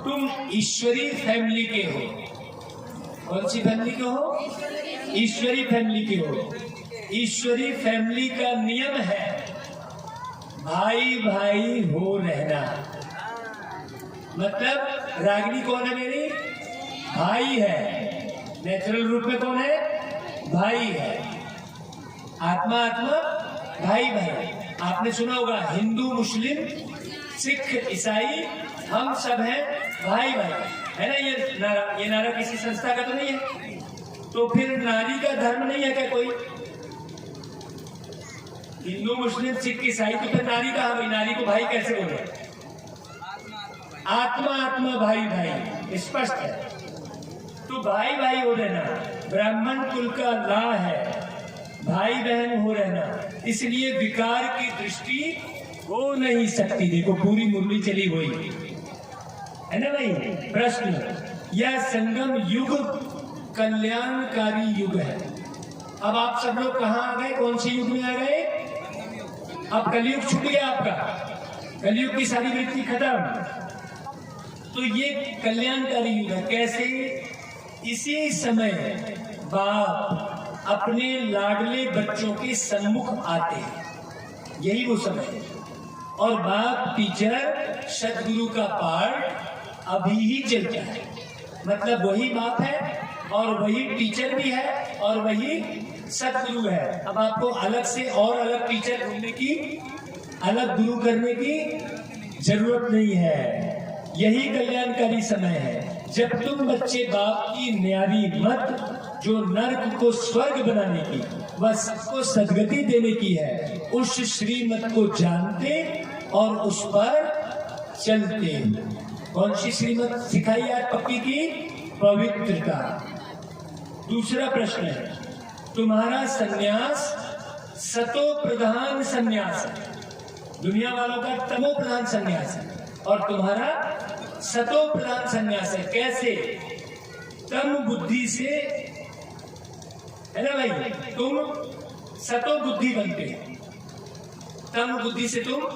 तुम ईश्वरी फैमिली के हो। कौन सी फैमिली के हो? ईश्वरी फैमिली के हो। ईश्वरी फैमिली का नियम है भाई भाई हो रहना। मतलब रागिनी कौन है मेरी? भाई है। नेचुरल रूप में कौन है? भाई है। आत्मा आत्मा भाई भाई। आपने सुना होगा हिंदू मुस्लिम सिख ईसाई हम सब हैं भाई भाई, है ना? ये नारा किसी संस्था का तो नहीं है। तो फिर नारी का धर्म नहीं है क्या कोई? हिंदू मुस्लिम सिख ईसाई तो फिर नारी कहाँ गई? नारी को भाई कैसे बोले? आत्मा आत्मा भाई भाई, स्पष्ट है। तो भाई भाई हो रहना ब्राह्मण कुल का ला है, भाई बहन हो रहना। इसलिए विकार की दृष्टि हो नहीं सकती। देखो पूरी मुरली चली हुई है ना भाई। प्रश्न, यह संगम युग कल्याणकारी युग है। अब आप सब लोग कहाँ आ गए? कौन सी युग में आ गए? अब कलयुग छूट गया आपका, कलयुग की सारी वृत्ति खत्म। तो ये कल्याणकारी युग है। कैसे? इसी समय बाप अपने लाडले बच्चों के सम्मुख आते हैं, यही वो समय है। और बाप टीचर सदगुरु का पाठ अभी ही चलता है। मतलब वही बाप है और वही टीचर भी है और वही सदगुरु है। अब आपको अलग से और अलग टीचर ढूंढने की, अलग गुरु करने की जरूरत नहीं है। यही कल्याणकारी समय है जब तुम बच्चे बाप की न्यारी मत, जो नर्क को स्वर्ग बनाने की व सबको सदगति देने की है, उस श्रीमत को जानते और उस पर चलते। कौन सी श्रीमत सिखाई आज पक्की की? पवित्रता। दूसरा प्रश्न है, तुम्हारा सन्यास सतो प्रधान सन्यास है। दुनिया वालों का तमो प्रधान सन्यास है और तुम्हारा सतो प्रधान सन्यास है। कैसे? तम बुद्धि से, है ना भाई? तुम सतो बुद्धि बनते हो। तम बुद्धि से तुम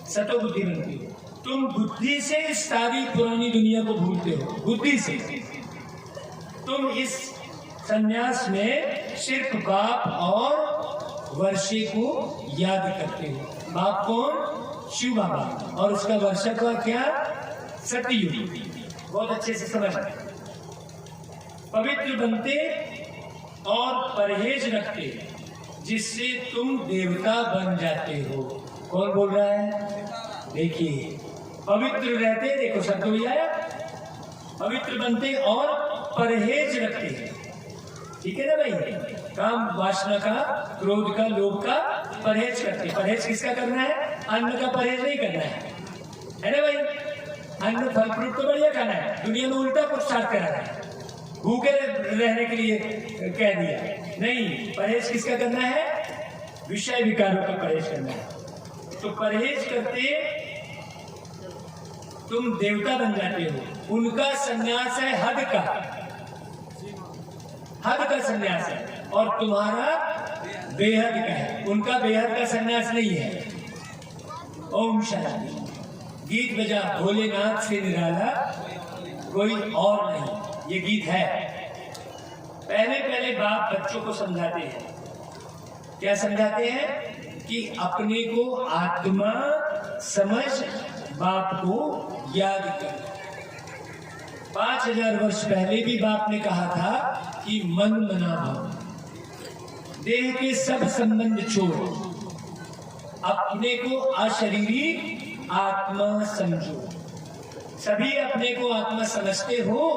सतो बुद्धि बनते हो। तुम बुद्धि से सारी पुरानी दुनिया को भूलते हो। बुद्धि से तुम इस सन्यास में सिर्फ बाप और वर्षे को याद करते हो। बाप कौन? शिव बाबा। और उसका वर्षा का क्या? सतयुग। बहुत अच्छे से समझ। पवित्र बनते और परहेज रखते, जिससे तुम देवता बन जाते हो। कौन बोल रहा है? देखिए, पवित्र रहते, देखो शब्द भी आया, पवित्र बनते और परहेज रखते हैं। ठीक है ना भाई? काम वासना का, क्रोध का, लोभ का परहेज करते। परहेज किसका करना है? अन्न का परहेज नहीं करना है ना भाई? अन्न फल फ्रूट तो बढ़िया खाना है। दुनिया में उल्टा पुरस्कार करा है, भूखे रहने के लिए कह दिया। नहीं, परहेज किसका करना है? विषय विकारों का परहेज करना है। तो परहेज करते तुम देवता बन जाते हो। उनका सन्यास है हद का, हद का सन्यास है, और तुम्हारा बेहद का है। उनका बेहद का सन्यास नहीं है। ओम शांति। गीत बजा भोलेनाथ से निराला कोई और नहीं, ये गीत है। पहले पहले बाप बच्चों को समझाते हैं। क्या समझाते हैं? कि अपने को आत्मा समझ बाप को याद कर। 5000 वर्ष पहले भी बाप ने कहा था कि मन मना भव, देह के सब संबंध छोड़ो, अपने को अशरीरी आत्मा समझो। सभी अपने को आत्मा समझते हो?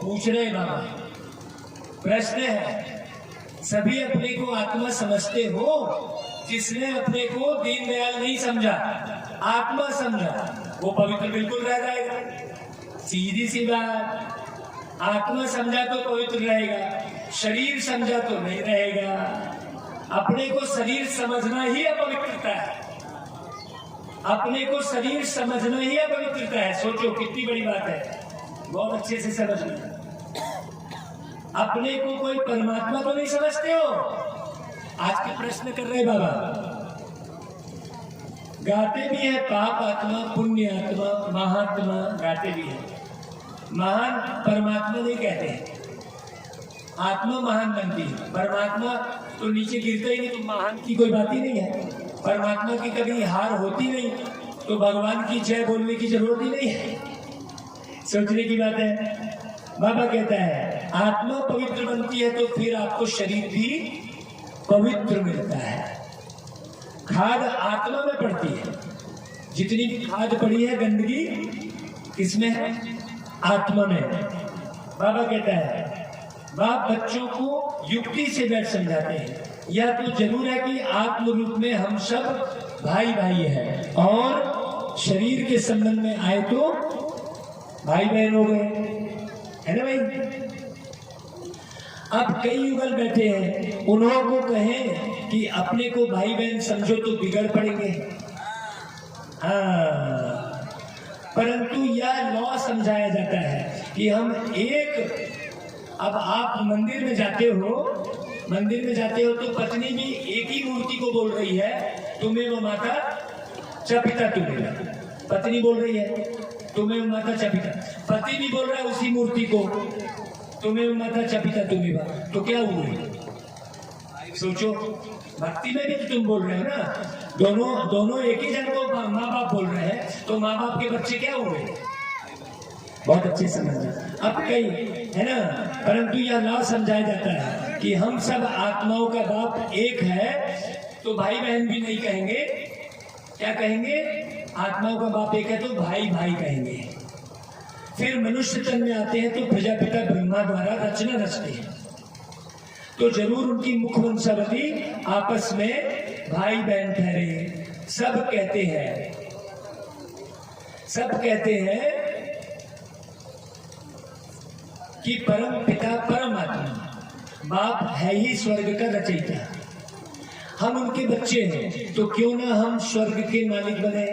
पूछ रहे बाबा। प्रश्न है, सभी अपने को आत्मा समझते हो? जिसने अपने को दीनदयाल नहीं समझा, आत्मा समझा, वो पवित्र बिल्कुल रह जाएगा। सीधी सी बात। आत्मा समझा तो पवित्र रहेगा, शरीर समझा तो नहीं रहेगा। अपने को शरीर समझना ही अपवित्रता है। अपने को शरीर समझना ही अपवित्रता है। सोचो कितनी बड़ी बात है, बहुत अच्छे से समझना। अपने को कोई परमात्मा तो नहीं समझते हो? आज के प्रश्न कर रहे बाबा। गाते भी है पाप आत्मा, पुण्य आत्मा, महात्मा, गाते भी है। महान परमात्मा नहीं कहते हैं, आत्मा महान बनती है, परमात्मा तो नीचे गिरता ही नहीं, तो महान की कोई बात ही नहीं है। परमात्मा की कभी हार होती नहीं, तो भगवान की जय बोलने की जरूरत ही नहीं है, सोचने की बात है। बाबा कहता है आत्मा पवित्र बनती है तो फिर आपको शरीर भी पवित्र मिलता है। खाद आत्मा में पड़ती है, जितनी भी खाद पड़ी है गंदगी किसमें है? आत्मा में। बाबा कहता है बाप बच्चों को युक्ति से बैठ समझाते हैं, यह तो जरूर है कि आत्म रूप में हम सब भाई भाई हैं और शरीर के संबंध में आए तो भाई बहन हो गए, है ना भाई। अब कई युगल बैठे हैं, उन्हों को कहें कि अपने को भाई बहन समझो तो बिगड़ पड़ेंगे। हाँ, परंतु यह लॉ समझाया जाता है कि हम एक, अब आप मंदिर में जाते हो तो पत्नी भी एक ही मूर्ति को बोल रही है, तुम्हें वो माता च पिता तू मेरा। पत्नी बोल रही है तुम्हें वो माता च पिता, पति भी बोल रहा है उसी मूर्ति को तुम्हें वो माता च पिता तू मेरा। तो क्या हुआ? सोचो, भक्ति में भी तो तुम बोल रहे हो ना, दोनों एक ही जन को माँ बाप बोल रहे हैं, तो माँ बाप के बच्चे क्या हुए? बहुत अच्छे समझना। अब कई है ना, परंतु यह ना समझाया जाता है कि हम सब आत्माओं का बाप एक है, तो भाई बहन भी नहीं कहेंगे, क्या कहेंगे? आत्माओं का बाप एक है तो भाई भाई कहेंगे। फिर मनुष्य तन में आते हैं तो प्रजापिता ब्रह्मा द्वारा रचना रचते हैं, तो जरूर उनकी मुख वंशावली आपस में भाई बहन ठहरे। सब कहते हैं कि परम पिता परमात्मा बाप है ही स्वर्ग का रचयिता, हम उनके बच्चे हैं, तो क्यों ना हम स्वर्ग के मालिक बने।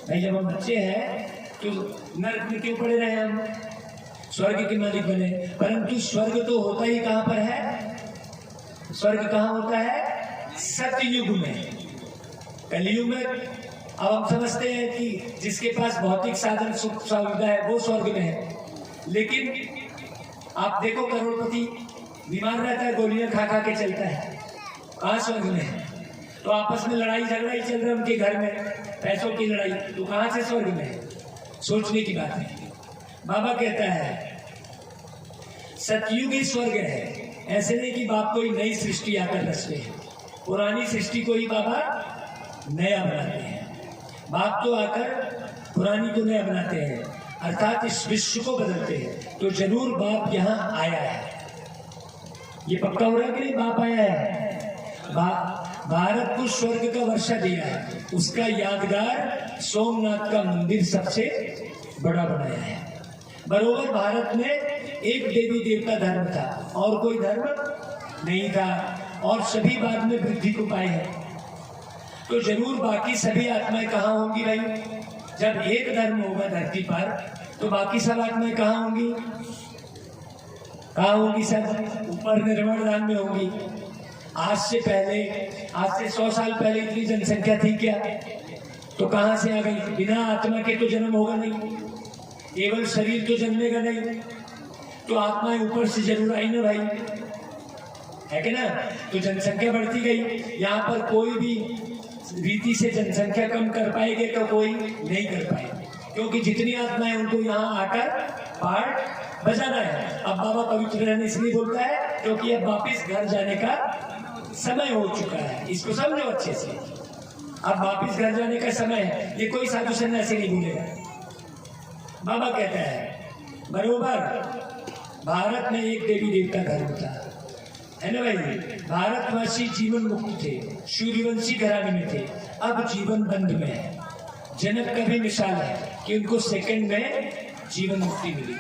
भाई जब हम बच्चे हैं तो नरक में क्यों पड़े रहे, हम स्वर्ग के मालिक बने। परंतु स्वर्ग तो होता ही कहां पर है? स्वर्ग कहां होता है? सतयुग में। कलयुग में अब हम समझते हैं कि जिसके पास भौतिक साधन सुख सुविधा है वो स्वर्ग में है, लेकिन आप देखो करोड़पति बीमार रहता है, गोलियां खा खा के चलता है, कहाँ स्वर्ग में है? तो आपस में लड़ाई झगड़ा ही चल रहा है उनके घर में, पैसों की लड़ाई, तो कहाँ से स्वर्ग में है? सोचने की बात है। बाबा कहता है सतयुग ही स्वर्ग है। ऐसे नहीं कि बाप कोई नई सृष्टि आकर रचते हैं, पुरानी सृष्टि को ही बाबा नया बनाते हैं। बाप तो आकर पुरानी को नया बनाते हैं, अर्थात इस विश्व को बदलते हैं। तो जरूर बाप यहाँ आया है, ये पक्का हो रहा है कि नहीं? बाप आया है, भारत को स्वर्ग का वर्षा दिया है, उसका यादगार सोमनाथ का मंदिर सबसे बड़ा बनाया है। बरोबर भारत में एक देवी देवता धर्म था और कोई धर्म नहीं था, और सभी बाद में वृद्धि को पाए हैं। तो जरूर बाकी सभी आत्माएं कहाँ होंगी भाई? जब एक धर्म होगा धरती पर, तो बाकी सब आत्माएं कहाँ होंगी? कहाँ होंगी? सब ऊपर निर्वाण धाम में होंगी। आज से 100 साल पहले इतनी जनसंख्या थी क्या? तो कहां से आ गई? बिना आत्मा के तो जन्म होगा नहीं, केवल शरीर तो जन्मेगा नहीं, तो आत्माएं ऊपर से जरूर आई ना भाई, है कि ना? तो जनसंख्या बढ़ती गई। यहाँ पर कोई भी रीति से जनसंख्या कम कर पाएंगे तो कोई नहीं कर पाएंगे, क्योंकि जितनी आत्माएं उनको यहाँ आकर पार्ट बजाना है। अब बाबा पवित्र रहने इसलिए बोलता है क्योंकि अब वापिस घर जाने का समय हो चुका है। इसको समझो अच्छे से, अब वापिस घर जाने का समय है। ये कोई साधु सन्यासी नहीं भूलेगा। बाबा कहता है बरोबर भारत में एक देवी देवता धर्म था, है ना भाई? भारतवासी जीवन मुक्त थे, सूर्यवंशी घराने में थे, अब जीवन बंद में है। जनक का भी मिसाल है कि उनको सेकंड में जीवन मुक्ति मिली।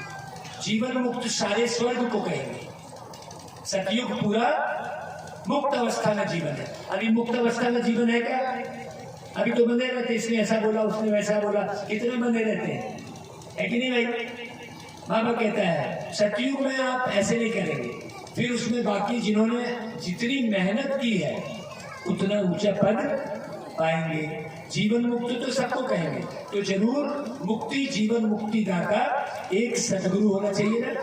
जीवन मुक्त सारे स्वर्ग को कहेंगे। सतयुग पूरा मुक्त अवस्था का जीवन है। अभी मुक्त अवस्था का जीवन है क्या? अभी तो बंधे रहते, इसने ऐसा बोला उसने वैसा बोला, कितने बंधे रहते हैं, है कि नहीं भाई? बाबा कहता है सतयुग में आप ऐसे नहीं करेंगे, फिर उसमें बाकी जिन्होंने जितनी मेहनत की है उतना ऊंचा पद पाएंगे। जीवन मुक्ति तो सबको कहेंगे, तो जरूर मुक्ति जीवन मुक्ति दाता एक सदगुरु होना चाहिए ना।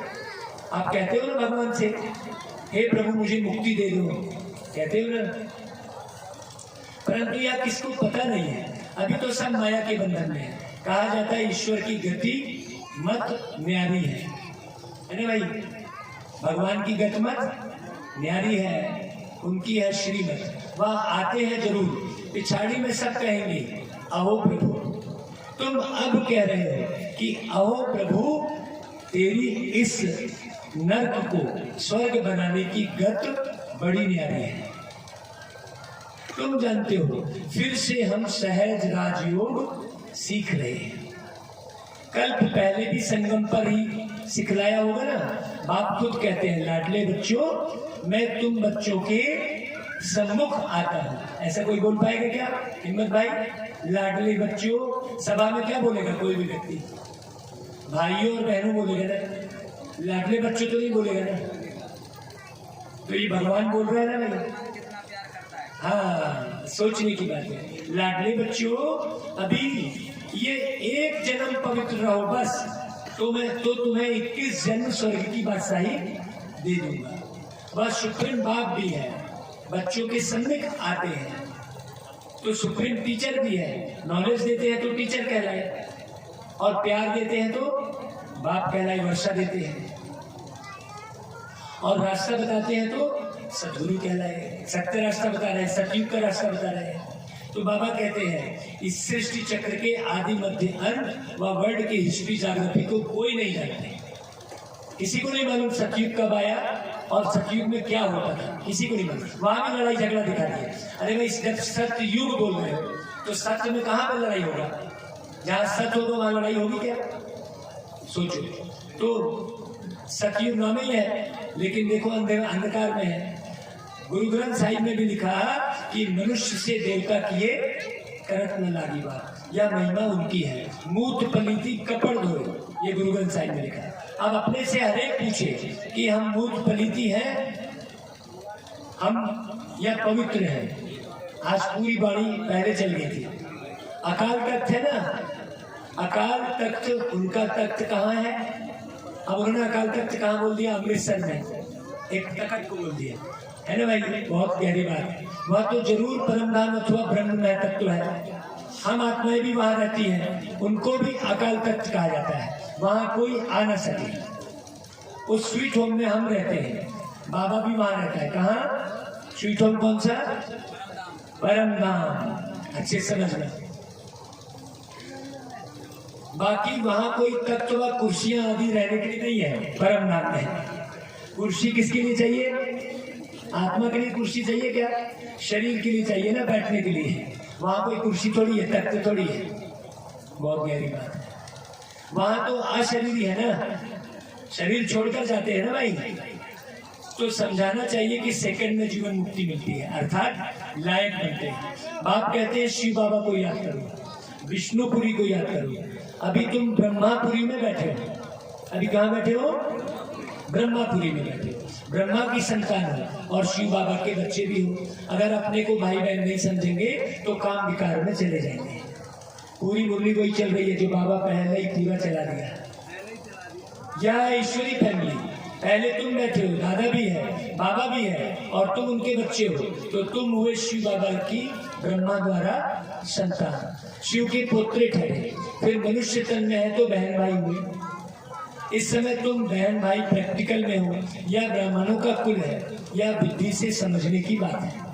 आप कहते हो ना भगवान से, हे प्रभु मुझे मुक्ति दे दो, कहते हो ना, परंतु यह किसको पता नहीं है। अभी तो सब माया के बंधन में है। कहा जाता है ईश्वर की गति मत न्यारी है ना भाई, भगवान की गति मत न्यारी है, उनकी है श्रीमत। वह आते हैं जरूर, पिछाड़ी में सब कहेंगे अहो प्रभु। तुम अब कह रहे हो कि अहो प्रभु तेरी इस नर्क को स्वर्ग बनाने की गत बड़ी न्यारी है। तुम जानते हो फिर से हम सहज राजयोग सीख रहे हैं। कल्प पहले भी संगम पर ही सिखलाया होगा ना। बाप खुद कहते हैं लाडले बच्चों मैं तुम बच्चों के सम्मुख आता हूँ। ऐसा कोई बोल पाएगा क्या हिम्मत भाई? लाडले बच्चों सभा में क्या बोलेगा कोई भी व्यक्ति? भाइयों और बहनों बोलेगा ना, लाडले बच्चों तो नहीं बोलेगा ना। तो ये भगवान बोल रहा है ना भाई। हाँ, सोचने की बात है। लाडले बच्चों अभी ये एक जन्म पवित्र रहो बस, तो मैं तो तुम्हें 21 जन्म स्वर्ग की बादशाही दे दूंगा। बस सुप्रीम बाप भी है, बच्चों के सम्मुख आते हैं तो सुप्रीम टीचर भी है। नॉलेज देते हैं तो टीचर कहलाए, और प्यार देते हैं तो बाप कहलाए, वर्षा देते हैं, और रास्ता बताते हैं तो सदगुरु कहलाए। सत्य रास्ता बता रहे हैं, सतयुग का रास्ता बता रहे हैं। तो बाबा कहते हैं इस सृष्टि चक्र के आदि मध्य अंत व वर्ल्ड की हिस्ट्री ज्योग्राफी को कोई नहीं जानते। किसी को नहीं मालूम सतयुग कब आया और सतयुग में क्या होता था, किसी को नहीं मालूम। वहां भी लड़ाई झगड़ा दिखा दिया। अरे भाई जब सतयुग बोल रहे हो तो सत्य में कहाँ पर लड़ाई होगा? जहाँ सत्य हो तो वहां लड़ाई होगी क्या? सोचो। तो सतयुग नाम ही है, लेकिन देखो अंधकार में है। गुरु ग्रंथ साहिब में भी लिखा कि मनुष्य से देवता किए करत न लागी बात, यह महिमा उनकी है। मूत पलीती कपड़ धोए, ये गुरु ग्रंथ साहिब में लिखा है। अब अपने से हरेक पूछे कि हम मूत पलीती हैं हम या पवित्र हैं। आज पूरी बाणी पहले चल गई थी। अकाल तख्त है ना, अकाल तख्त उनका तख्त कहाँ है? अब उन्होंने अकाल तख्त कहाँ बोल दिया? अमृतसर में एक तख्त को बोल दिया है ना भाई। बहुत गहरी बात है। वह तो जरूर परम धाम अथवा ब्रह्म में तत्व है। हम आत्माएं भी वहां रहती हैं, उनको भी अकाल तख्त कहा जाता है। वहां कोई आ न सके। उस स्वीट होम में हम रहते हैं, बाबा भी वहां रहता है। कहाँ स्वीट होम? कौन सा? परम धाम। अच्छे समझना। बाकी वहां कोई तत्व व कुर्सियां आदि रहने के लिए नहीं है। परम धाम में कुर्सी किसके लिए चाहिए? आत्मा के लिए कुर्सी चाहिए क्या? शरीर के लिए चाहिए ना, बैठने के लिए। वहां कोई कुर्सी थोड़ी है, तख्त थोड़ी है। बहुत गहरी बात है। वहां तो अशरीरी है ना, शरीर छोड़कर जाते हैं ना भाई। तो समझाना चाहिए कि सेकंड में जीवन मुक्ति मिलती है, अर्थात लायक बनते हैं। बाप कहते हैं शिव बाबा को याद करो, विष्णुपुरी को याद करो। अभी तुम ब्रह्मापुरी में बैठे हो। अभी कहाँ बैठे हो? ब्रह्मापुरी में बैठे हो। ब्रह्मा की संतान हो और शिव बाबा के बच्चे भी हो। अगर अपने को भाई बहन नहीं समझेंगे तो काम विकार में चले जाएंगे। पूरी मुरली वही चल रही है जो बाबा पहले ही पूरा चला दिया। यह ईश्वरी फैमिली, पहले तुम बैठे हो, दादा भी है, बाबा भी है, और तुम उनके बच्चे हो। तो तुम हुए शिव बाबा की ब्रह्मा द्वारा संतान, शिव के पोत्रे ठहरे। फिर मनुष्य तन में है तो बहन भाई हुए। इस समय तुम बहन भाई प्रैक्टिकल में हो, या ब्राह्मणों का कुल है, या बुद्धि से समझने की बात है।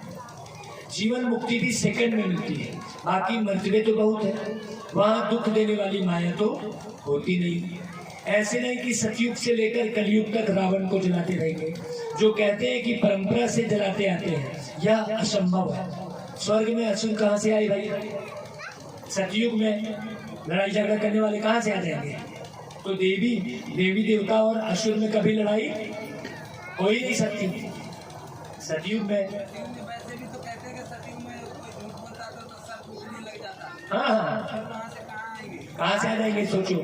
जीवन मुक्ति भी सेकंड में मिलती है। बाकी मर्तबे तो बहुत है, वहां दुख देने वाली माया तो होती नहीं। ऐसे नहीं कि सतयुग से लेकर कलयुग तक रावण को जलाते रहेंगे। जो कहते हैं कि परंपरा से जलाते आते हैं, यह असंभव है। स्वर्ग में असुर कहाँ से आए भाई? सतयुग में लड़ाई झगड़ा करने वाले कहाँ से आ जाएंगे? तो देवी देवता और असुर में कभी लड़ाई हो ही नहीं सकती। सतयुग में हाँ, कहाँ से आ जाएंगे? सोचो।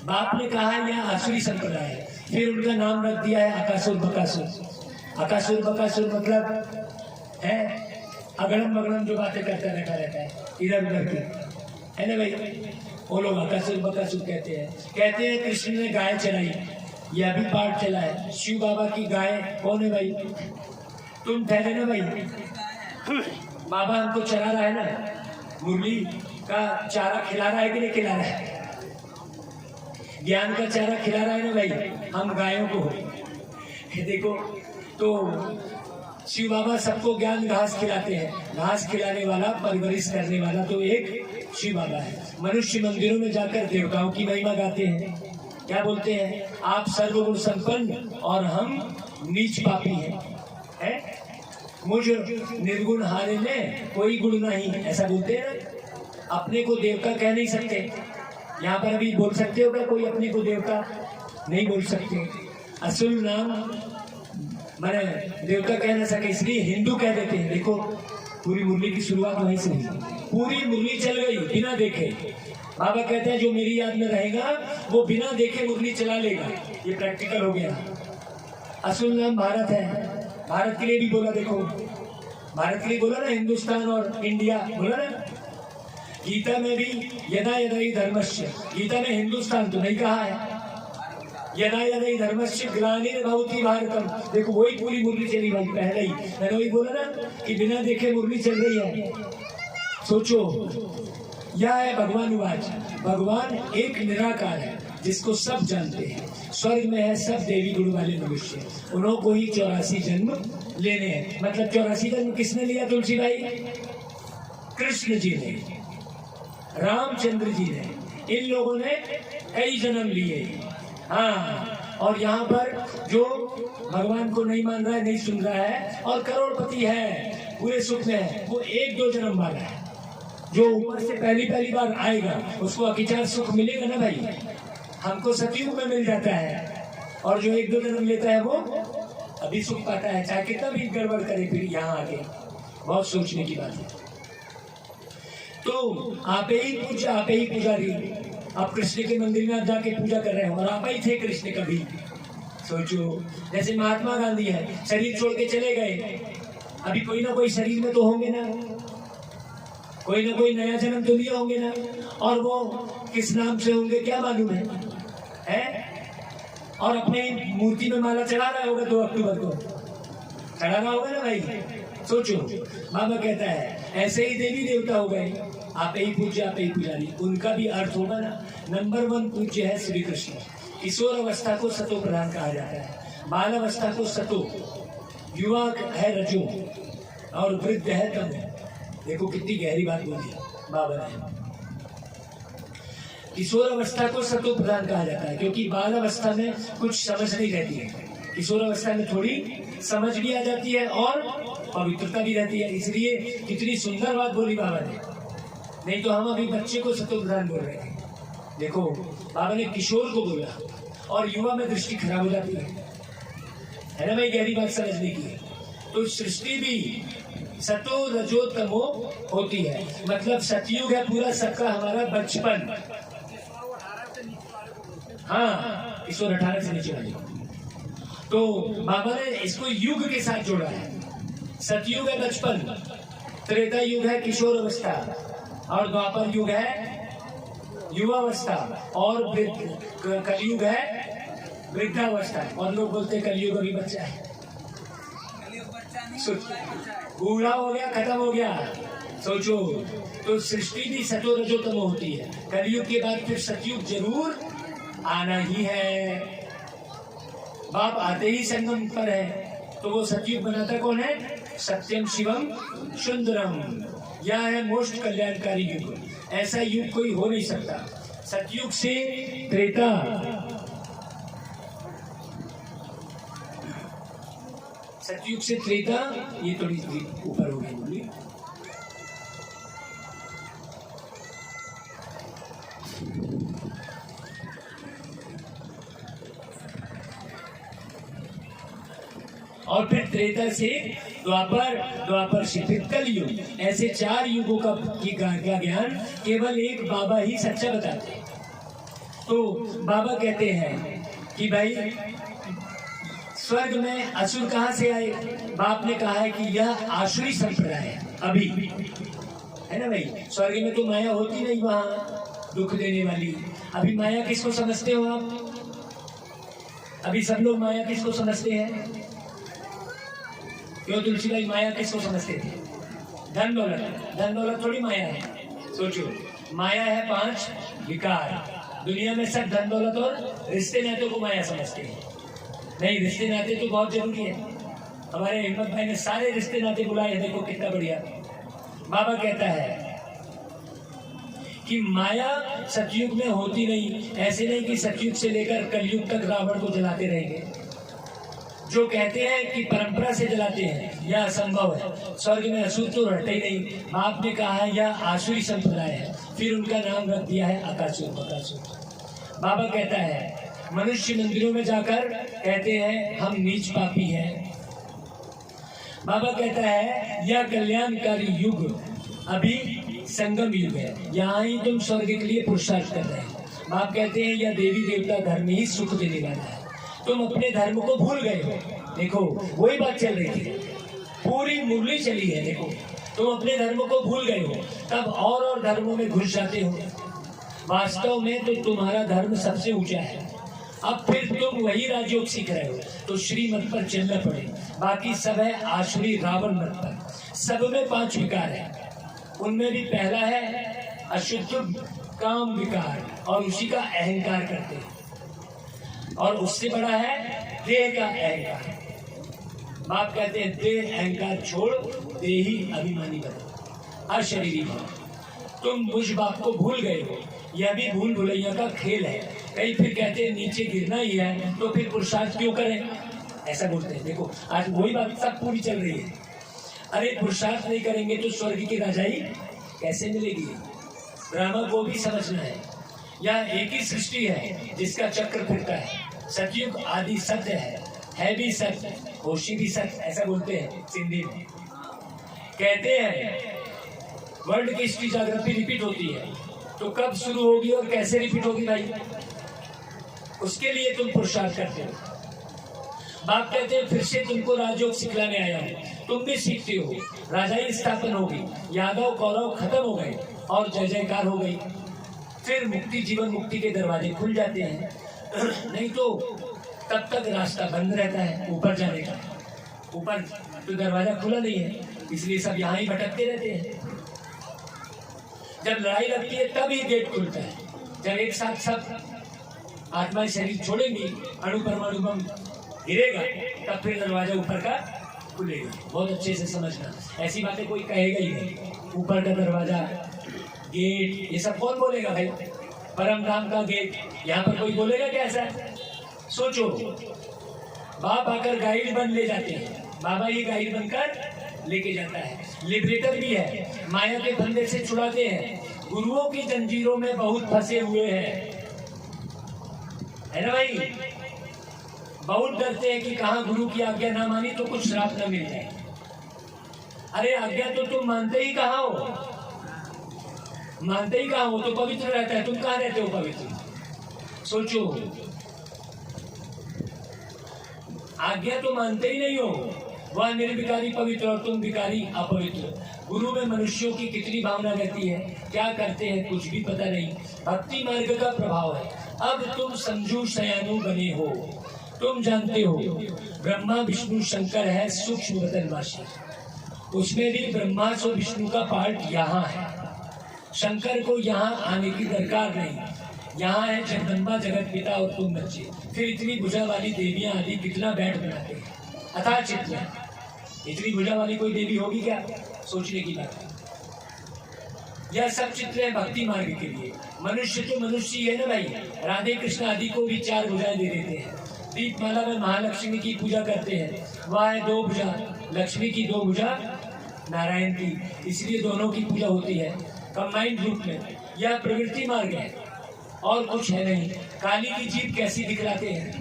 बाप ने कहा यह आसुरी संप्रदाय है, फिर उनका नाम रख दिया है अकासुर बकासुर। अकासुर बकासुर मतलब है अगड़म बगड़म जो बातें करता रहता है इधर उधर की, है ना भाई। वो लोग अकासुर बकासुर कहते हैं कृष्ण ने गाय चराई, ये अभी पाठ चला है। शिव बाबा की गाय कौन है भाई? तुम ठहरे ना भाई, बाबा हमको चरा रहा है ना, मुरली का चारा खिला रहा है कि नहीं खिला रहा है? ज्ञान का चारा खिला रहा है ना भाई हम गायों को। देखो तो शिव बाबा सबको ज्ञान घास खिलाते हैं। घास खिलाने वाला, परवरिश करने वाला तो एक शिव बाबा है। मनुष्य मंदिरों में जाकर देवताओं की महिमा गाते हैं, क्या बोलते हैं? आप सर्वगुण संपन्न और हम नीच पापी हैं, मुझ निर्गुण हारे में कोई गुण नहीं, ऐसा बोलते हैं ना। अपने को देवता कह नहीं सकते। यहाँ पर अभी बोल सकते हो क्या कोई अपने को देवता? नहीं बोल सकते। असुर नाम मैंने देवता कह ना सके, इसलिए हिंदू कह देते हैं। देखो पूरी मुरली की शुरुआत वहीं से हुई, पूरी मुरली चल गई बिना देखे। बाबा कहते हैं जो मेरी याद में रहेगा वो बिना देखे मुरली चला लेगा। ये प्रैक्टिकल हो गया। असुर नाम भारत है, भारत के लिए भी बोला। देखो भारत के लिए बोला ना, हिंदुस्तान और इंडिया बोला ना। गीता में भी यदा यदा ही धर्मस्य, गीता में हिंदुस्तान तो नहीं कहा है। यदा यदा ही धर्मस्य ग्लानिर्भवति भारतम, देखो वही पूरी मुरली चली भाई। पहले ही मैंने वही बोला ना कि बिना देखे मुरली चल रही है। सोचो, यह है भगवान वाच। भगवान एक निराकार है जिसको सब जानते हैं। स्वर्ग में है सब देवी गुण वाले मनुष्य, उन्होंने ही 84 जन्म लेने हैं। मतलब 84 जन्म किसने लिया तुलसी भाई? कृष्ण जी ने, रामचंद्र जी ने, इन लोगों ने कई जन्म लिए। हाँ, और यहाँ पर जो भगवान को नहीं मान रहा है, नहीं सुन रहा है और करोड़पति है, पूरे सुख में है, वो 1-2 जन्म वाला है। जो ऊपर से पहली बार आएगा उसको अकिचार सुख मिलेगा ना भाई। हमको सतयुग में मिल जाता है, और जो 1-2 जन्म लेता है वो अभी सुख पाता है, चाहे कितना भी गड़बड़ करे फिर यहाँ आके। बहुत सोचने की बात है। तो आप ही पूज्य, आप ही पुजारी। आप कृष्ण के मंदिर में आप जाके पूजा कर रहे हो और आप ही थे कृष्ण कभी। सोचो, जैसे महात्मा गांधी है, शरीर छोड़ के चले गए, अभी कोई ना कोई शरीर में तो होंगे ना, कोई ना कोई नया जन्म तो लिए होंगे ना। और वो किस नाम से होंगे क्या मालूम है? और अपने मूर्ति में माला चढ़ा रहा होगा 2 अक्टूबर को, चढ़ा रहा होगा ना भाई। सोचो, बाबा कहता है ऐसे ही देवी देवता हो गए, आप ही पूज्य, आप ही पुजारी। उनका भी अर्थ होगा ना। नंबर 1 पूज्य है श्री कृष्ण। किशोर अवस्था को सतो प्रधान कहा जाता है, बाल अवस्था को सतो, युवा है रजो और वृद्ध है तमो। देखो कितनी गहरी बात बोली बाबा ने। किशोर अवस्था को सतो प्रधान कहा जाता है क्योंकि बाल अवस्था में कुछ समझ नहीं रहती है, किशोर अवस्था में थोड़ी समझ भी आ जाती है और पवित्रता भी रहती है। इसलिए कितनी सुंदर बात बोली बाबा ने। नहीं तो हम अभी बच्चे को सतो प्रधान बोल रहे हैं। देखो बाबा ने किशोर को बोला, और युवा में दृष्टि खराब हो जाती है ना भाई। गहरी बात समझने की। तो सृष्टि भी सतो रजो तमो होती है, मतलब सतयुग है पूरा सबका हमारा बचपन। हाँ, किशोर 18 से नीचे वाले। तो बाबा ने इसको युग के साथ जोड़ा है। सतयुग है बचपन, त्रेता युग है किशोर अवस्था, और द्वापर युग है युवावस्था, और कलयुग है वृद्धावस्था। और लोग बोलते हैं कलयुग अभी बच्चा है, बूढ़ा हो गया, खत्म हो गया। सोचो, तो सृष्टि भी सतो रजो तमो होती है। कलयुग के बाद फिर सतयुग जरूर आना ही है। बाप आते ही संगम पर है, तो वो सतयुग बनाता कौन है? सत्यम शिवम सुंदरम। यह है मोस्ट कल्याणकारी युग। ऐसा युग कोई हो नहीं सकता। सतयुग से त्रेता, सतयुग से त्रेता, ये थोड़ी ऊपर हो गई बोली। और फिर त्रेता से द्वापर, द्वापर से फिर कलयुग। ऐसे 4 युगों का ज्ञान केवल एक बाबा ही सच्चा बताते हैं। तो बाबा कहते हैं कि भाई स्वर्ग में असुर कहाँ से आए? बाप ने कहा है कि यह आसुरी संप्रदाय है अभी, है ना भाई। स्वर्ग में तो माया होती नहीं, वहां दुख देने वाली। अभी माया किसको समझते हो आप? अभी सब लोग माया किसको समझते हैं? क्यों तुलसी भाई, माया किसको समझते थे? धन दौलत। धन दौलत थोड़ी माया है। सोचो, माया है 5 विकार। दुनिया में सब धन दौलत और रिश्ते नाते को माया समझते हैं। नहीं, रिश्ते नाते तो बहुत जरूरी है। हमारे हिम्मत भाई ने सारे रिश्ते नाते बुलाए, देखो कितना बढ़िया। बाबा कहता है कि माया सतयुग में होती नहीं। ऐसे नहीं कि सतयुग से लेकर कलयुग तक रावण को जलाते रहेंगे। जो कहते हैं कि परंपरा से जलाते हैं, यह असंभव है। स्वर्ग में असुर तो रहते ही नहीं। बाप ने कहा है यह आसुरी संप्रदाय है, फिर उनका नाम रख दिया है अकासुर, बकासुर। बाबा कहता है मनुष्य मंदिरों में जाकर कहते हैं हम नीच पापी हैं। बाबा कहता है यह कल्याणकारी युग अभी संगम युग है, यहाँ ही तुम स्वर्ग के लिए पुरुषार्थ कर रहे हैं। बाप कहते हैं यह देवी देवता धर्म ही सुख देने वाला है। तुम अपने धर्म को भूल गए हो। देखो वही बात चल रही थी, पूरी मुरली चली है। देखो तुम अपने धर्म को भूल गए हो, तब और धर्मों में घुस जाते हो। वास्तव में तो तुम्हारा धर्म सबसे ऊंचा है। अब फिर तुम वही राजयोग सीख रहे हो, तो श्रीमत पर चलना पड़े। बाकी सब है आसुरी रावण मत पर। सब में 5 विकार है। उनमें भी पहला है अशुद्ध काम विकार, और उसी का अहंकार करते हैं। और उससे बड़ा है देह का अहंकार। बाप कहते हैं देह अहंकार छोड़, देही अभिमानी बनो, अशरीरी बनो। तुम मुझ बाप को भूल गए हो। यह भी भूल भुलैया का खेल है। कई फिर कहते हैं नीचे गिरना ही है, तो फिर पुरुषार्थ क्यों करें? ऐसा बोलते हैं। देखो आज वही बात सब पूरी चल रही है। अरे पुरुषार्थ नहीं करेंगे तो स्वर्ग की राजाई कैसे मिलेगी? ब्रह्मा को भी समझना है। यह एक ही सृष्टि है जिसका चक्र फिरता है। सतयुग आदि सत्य है भी सत्य, होशी भी सत्य, ऐसा बोलते हैं सिंधी में। कहते हैं वर्ल्ड की हिस्ट्री ज्योग्राफी रिपीट होती है, तो कब शुरू होगी और कैसे रिपीट होगी भाई? उसके लिए तुम पुरुषार्थ करते हो। बाप कहते हैं फिर से तुमको राजयोग सिखलाने आया हूँ, तुम भी सीखते हो। राजाई स्थापन होगी, यादव कौरव खत्म हो गए और जय जयकार हो गई। फिर मुक्ति, जीवन मुक्ति के दरवाजे खुल जाते हैं। नहीं तो तब तक रास्ता बंद रहता है ऊपर जाने का। ऊपर तो दरवाजा खुला नहीं है, इसलिए सब यहाँ ही भटकते रहते हैं। जब लड़ाई लगती है तब ही गेट खुलता है। जब एक साथ सब आत्मा शरीर छोड़ेंगी, अणु परमाणु बम गिरेगा, तब फिर दरवाजा ऊपर का खुलेगा। बहुत अच्छे से समझना, ऐसी बातें कोई कहेगा ही नहीं। ऊपर का दरवाजा, गेट, ये सब कौन बोलेगा भाई? परम धाम का गेट, यहाँ पर कोई बोलेगा क्या ऐसा? सोचो, बाप आकर गाइड बन ले जाते हैं। बाबा ही गाइड बनकर लेके जाता है। लिबरेटर भी है, माया के फंदे से छुड़ाते हैं। गुरुओं की जंजीरों में बहुत फंसे हुए हैं, है ना भाई? बहुत डरते हैं कि कहाँ गुरु की आज्ञा ना मानी तो कुछ श्राप न मिल जाए। अरे आज्ञा तो तुम मानते ही कहाँ हो? मानते ही कहाँ हो? तो पवित्र रहता है, तुम कहाँ रहते हो पवित्र? सोचो, आज्ञा तो मानते ही नहीं हो। वह निर्विकारी पवित्र और तुम विकारी अपवित्र। गुरु में मनुष्यों की कितनी भावना रहती है, क्या करते हैं कुछ भी पता नहीं। भक्ति मार्ग का प्रभाव है। अब तुम समझू शयानु बने हो। तुम जानते हो ब्रह्मा विष्णु शंकर है सूक्ष्म बदनवासी। उसमें भी ब्रह्मा और विष्णु का पार्ट यहाँ है। शंकर को यहाँ आने की दरकार नहीं। यहाँ है जगदम्बा जगत पिता और तुम बच्चे। फिर इतनी भुजा वाली देवियां आदि कितना बैठ बनाते हैं। अथा चित्र, इतनी भुजा वाली कोई देवी होगी क्या? सोचने की बात है। यह सब चित्र है भक्ति मार्ग के लिए। मनुष्य तो मनुष्य ही है ना भाई। राधे कृष्ण आदि को भी 4 भुजाएं दे देते हैं। दीपमाला में महालक्ष्मी की पूजा करते हैं, वह है 2 भुजा, लक्ष्मी की 2 भुजा नारायण की, इसलिए दोनों की पूजा होती है कंबाइंड रूप में। यह प्रवृत्ति मार्ग है और कुछ है नहीं। काली की जीभ कैसी दिखलाते हैं।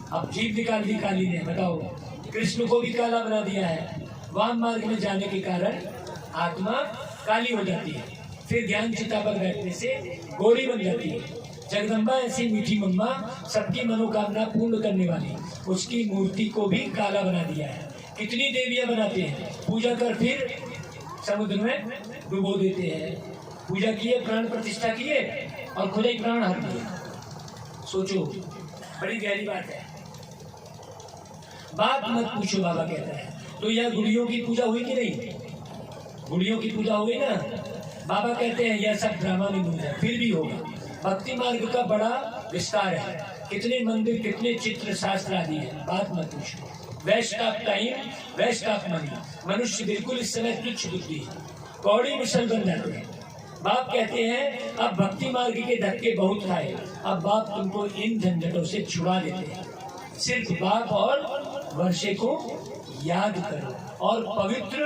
अब जीभ निकाल दी काली ने, बताओ। कृष्ण को भी काला बना दिया है। वाम मार्ग में जाने के कारण आत्मा काली हो जाती है, फिर ज्ञान चिता पर बैठने से गोरी बन जाती है। जगदम्बा ऐसी मीठी मम्मा, सबकी मनोकामना पूर्ण करने वाली, उसकी मूर्ति को भी काला बना दिया है। कितनी देवियां बनाते हैं, पूजा कर फिर समुद्र में डुबो देते हैं। पूजा किए, प्राण प्रतिष्ठा किए और खुद ही प्राण हर दिए। सोचो, बड़ी गहरी बात है। बात मत पूछो, बाबा कहता है। तो यह गुड़ियों की पूजा हुई कि नहीं? गुड़ियों की पूजा हुई ना। बाबा कहते हैं यह सब ड्रामा नहीं है, फिर भी होगा। भक्ति मार्ग का बड़ा विस्तार है, कितने मंदिर, कितने चित्र, शास्त्र आदि है। बात मत पूछो। Waste of time, waste of money. मनुष्य बिल्कुल इस समय तुच्छ बुद्धि है, कौड़ी मिसल बन जाते हैं। बाप कहते हैं अब भक्ति मार्ग के धक्के बहुत खाए, अब बाप तुमको इन झंझटों से छुड़ा देते हैं। सिर्फ बाप और वर्षे को याद करो और पवित्र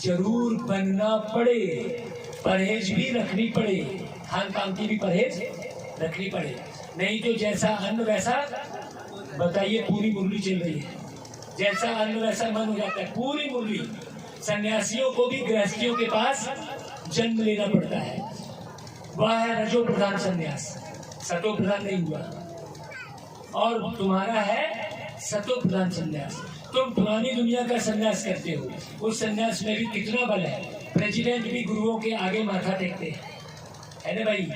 जरूर बनना पड़े, परहेज भी रखनी पड़े, खान पान की भी परहेज रखनी पड़े। नहीं तो जैसा अन्न वैसा, बताइए, पूरी मुरली चल रही है। जैसा अन्न वैसा मन हो जाता है, पूरी मुरली। सन्यासियों को भी गृहस्थियों के पास जन्म लेना पड़ता है। वह है रजो प्रधान सन्यास, सतो प्रधान नहीं हुआ। और तुम्हारा है सतो प्रधान सन्यास। तुम पुरानी दुनिया का सन्यास करते हो, उस सन्यास में भी कितना बल है। प्रेसिडेंट भी गुरुओं के आगे माथा टेकते हैं, है ना भाई।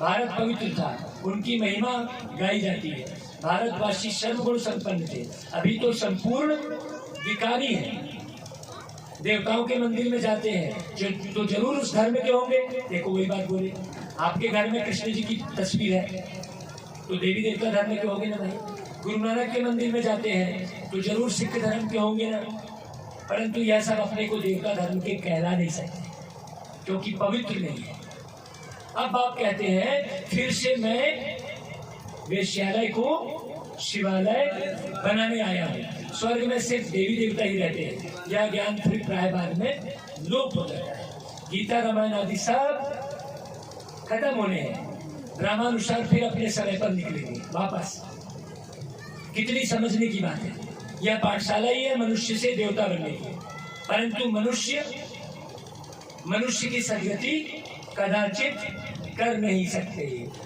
भारत पवित्र था, उनकी महिमा गाई जाती है। भारतवासी सर्वगुण संपन्न थे, अभी तो संपूर्ण विकारी है। देवताओं के मंदिर में जाते हैं जो तो जरूर उस धर्म के होंगे। देखो वही बात बोले, आपके घर में कृष्ण जी की तस्वीर है तो देवी देवता धर्म के होंगे ना भाई। गुरु नानक के मंदिर में जाते हैं तो जरूर सिख धर्म के होंगे ना। परंतु यह सब अपने को देवता धर्म के कहला नहीं सकते, क्योंकि पवित्र नहीं है। अब आप कहते हैं फिर से मैं वेश्यालय को शिवालय बनाने आया हूँ। स्वर्ग में सिर्फ देवी देवता ही रहते हैं, यह ज्ञान फिर प्राय बाद में लोप हो जाता है। गीता रामायण आदि सब खत्म होने हैं, रामानुसार फिर अपने समय पर निकलेंगे वापस। कितनी समझने की बात है। यह पाठशाला ही है मनुष्य से देवता बनने की, परंतु मनुष्य की सदगति कदाचित कर नहीं सकते।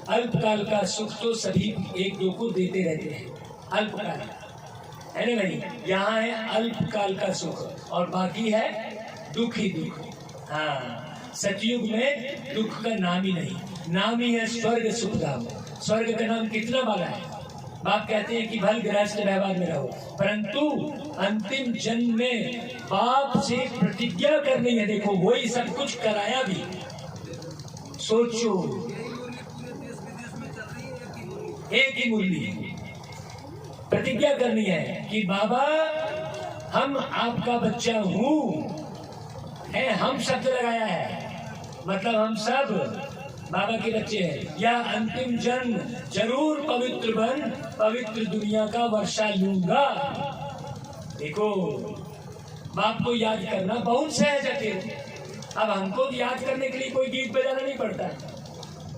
अल्पकाल का सुख तो सभी एक दो को देते रहते हैं, अल्पकाल, है ना भाई। यहाँ है अल्पकाल का सुख और बाकी है दुख ही दुख। हाँ, सतयुग में दुख का नाम ही नहीं, नाम ही है स्वर्ग सुखधाम। स्वर्ग का नाम कितना वाला है। बाप कहते हैं कि भल गृहस्थ व्यवहार में रहो, परंतु अंतिम जन्म में बाप से प्रतिज्ञा करनी है। देखो वही सब कुछ कराया भी। सोचो, एक ही मुरली, प्रतिज्ञा करनी है कि बाबा हम आपका बच्चा हूँ, है हम शब्द लगाया है, मतलब हम सब बाबा के बच्चे हैं। या अंतिम जन्म जरूर पवित्र बन पवित्र दुनिया का वर्षा लूंगा। देखो, बाप को याद करना बहुत सहज है। अब हमको याद करने के लिए कोई गीत बजाना नहीं पड़ता।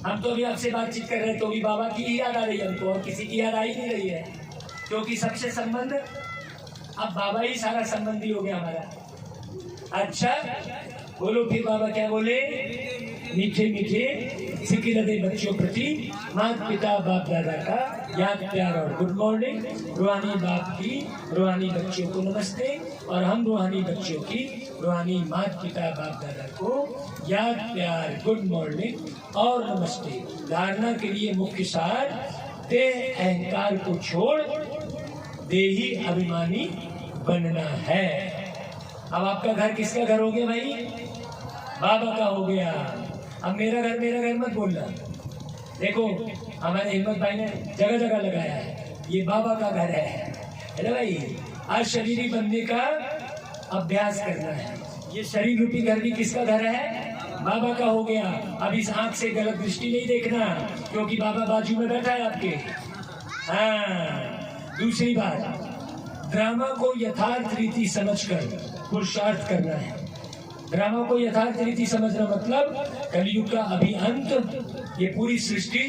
हम तो अभी आपसे बातचीत कर रहे हैं तो भी बाबा की ही याद आ रही है हमको, और किसी की याद आ ही नहीं रही है, क्योंकि सबसे संबंध अब बाबा ही सारा संबंधी हो गया हमारा। अच्छा बोलो फिर बाबा क्या बोले। मीठे मीठे सिख हृदय बच्चों प्रति माता पिता बाप दादा का याद प्यार और गुड मॉर्निंग। रूहानी बाप की रूहानी बच्चों को नमस्ते, और हम रूहानी बच्चों की रूहानी माता पिता बाप दादा को याद प्यार गुड मॉर्निंग और नमस्ते। धारणा के लिए मुख्य सार, देह अहंकार को छोड़ देही अभिमानी बनना है। अब आपका घर किसका घर हो गया भाई? बाबा का हो गया। अब मेरा घर मत बोलना। देखो हमारे हिम्मत भाई ने जगह जगह लगाया है, ये बाबा का घर है ना भाई। आज शरीरी बनने का अभ्यास करना है। ये शरीर रूपी घर भी किसका घर है? बाबा का हो गया। अब इस आंख से गलत दृष्टि नहीं देखना, क्योंकि बाबा बाजू में बैठा है आपके। हाँ, दूसरी बात, ड्रामा को यथार्थ रीति समझकर पुरुषार्थ करना है। ड्रामा को यथार्थ रीति समझना मतलब कलयुग का अभी अंत, ये पूरी सृष्टि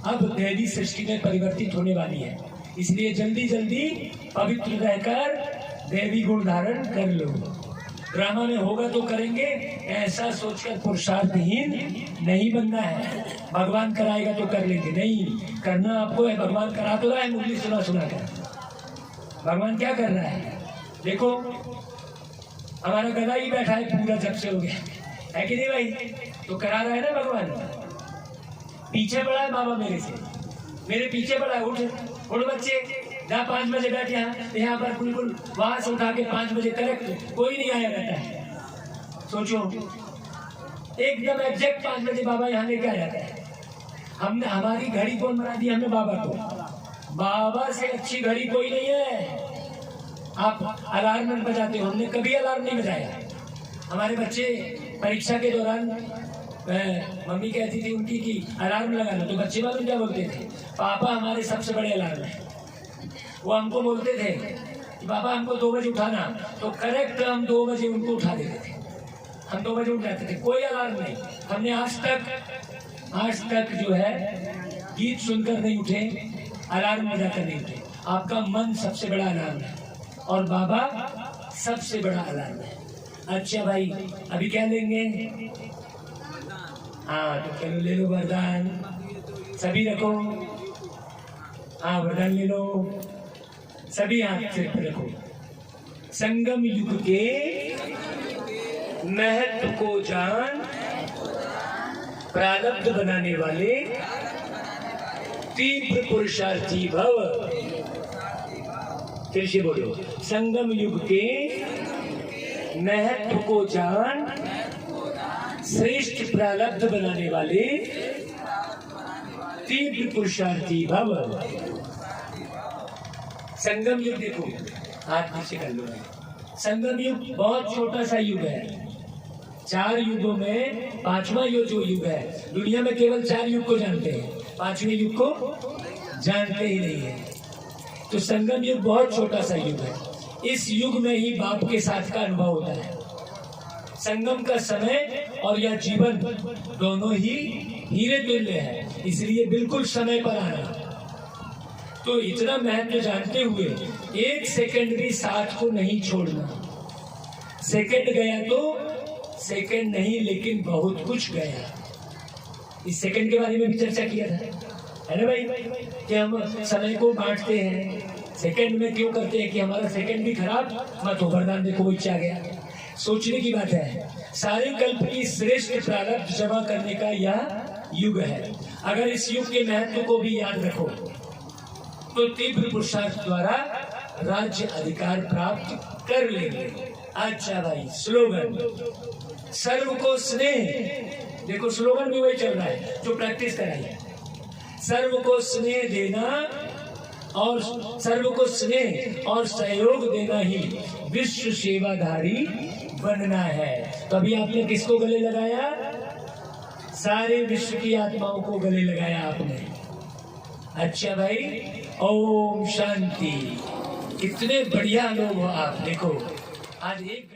अब दैवी सृष्टि में परिवर्तित होने वाली है। इसलिए जल्दी जल्दी पवित्र रहकर दैवी गुण धारण कर लो। ड्रामा में होगा तो करेंगे, ऐसा सोचकर पुरुषार्थहीन नहीं बनना है। भगवान कराएगा तो कर लेंगे, नहीं करना आपको है। भगवान करा तो रहा है मुरली सुना सुना कर। भगवान क्या कर रहा है? देखो हमारा गधा ही बैठा है पूरा, जब से हो गया है कि नहीं भाई? तो करा रहा है ना भगवान। पीछे पड़ा है बाबा मेरे से, मेरे पीछे पड़ा है। उठ उठ बच्चे, जा 5 बजे बैठ यहाँ पर बिल्कुल वहां से उठा के 5 बजे करेक्ट, कोई नहीं आया रहता है। सोचो एकदम एग्जैक्ट 5 बजे बाबा यहाँ लेके आ जाता है। हमने हमारी घड़ी कौन बना दी? हमने बाबा को। बाबा से अच्छी घड़ी कोई नहीं है। आप अलार्म बजाते हो, हमने कभी अलार्म नहीं बजाया। हमारे बच्चे परीक्षा के दौरान मम्मी कहती थी उनकी कि अलार्म लगाना, तो बच्चे वालों क्या बोलते थे? पापा हमारे सबसे बड़े अलार्म है। वो हमको बोलते थे कि पापा हमको 2 बजे उठाना, तो करेक्ट हम 2 बजे उनको उठा देते थे। हम 2 बजे उठ जाते थे, कोई अलार्म नहीं। हमने आज तक जो है गीत सुनकर नहीं उठे, अलार्म बजाकर नहीं उठे। आपका मन सबसे बड़ा अलार्म है और बाबा सबसे बड़ा अलार्म है। अच्छा भाई, अभी क्या लेंगे? हाँ तो चलो ले लो वरदान, सभी रखो। हाँ वरदान ले लो, सभी हाथ सिर पर रखो। संगम युग के महत्व को जान, प्रारब्ध बनाने वाले तीव्र पुरुषार्थी भव। फिर से बोलो, संगम युग के महत्व को जान, श्रेष्ठ प्रारब्ध बनाने वाले तीव्र पुरुषार्थी भव। संगम युग देखो, हाथ नीचे कर लो। संगम युग बहुत छोटा सा युग है। 4 युगों में 5वां जो युग है, दुनिया में केवल 4 युग को जानते हैं, 5वें युग को जानते ही नहीं है। तो संगम युग बहुत छोटा सा युग है। इस युग में ही बाप के साथ का अनुभव होता है। संगम का समय और यह जीवन दोनों ही हीरे तुल्य है, इसलिए बिल्कुल समय पर आना। तो इतना महत्व जानते हुए 1 सेकंड भी साथ को नहीं छोड़ना। सेकंड गया तो सेकंड नहीं, लेकिन बहुत कुछ गया। इस सेकंड के बारे में भी चर्चा किया था, है ना भाई? कि हम समय को बांटते हैं, सेकंड में क्यों करते हैं कि हमारा सेकंड भी खराब मत हो। वरदान देखो इच्छा गया। सोचने की बात है। सारे कल्प की श्रेष्ठ प्रारब्ध जमा करने का यह युग है। अगर इस युग के महत्व को भी याद रखो तो तीव्र पुरुषार्थ द्वारा राज्य अधिकार प्राप्त कर लेंगे। अच्छा भाई, स्लोगन सर्व को स्नेह। देखो स्लोगन भी वही चल रहा है जो प्रैक्टिस कराई। सर्व को स्नेह देना और सर्व को स्नेह और सहयोग देना ही विश्व सेवाधारी बनना है। तो अभी आपने किसको गले लगाया? सारे विश्व की आत्माओं को गले लगाया आपने। अच्छा भाई, ओम शांति। कितने बढ़िया लोग हो आप। देखो आज एक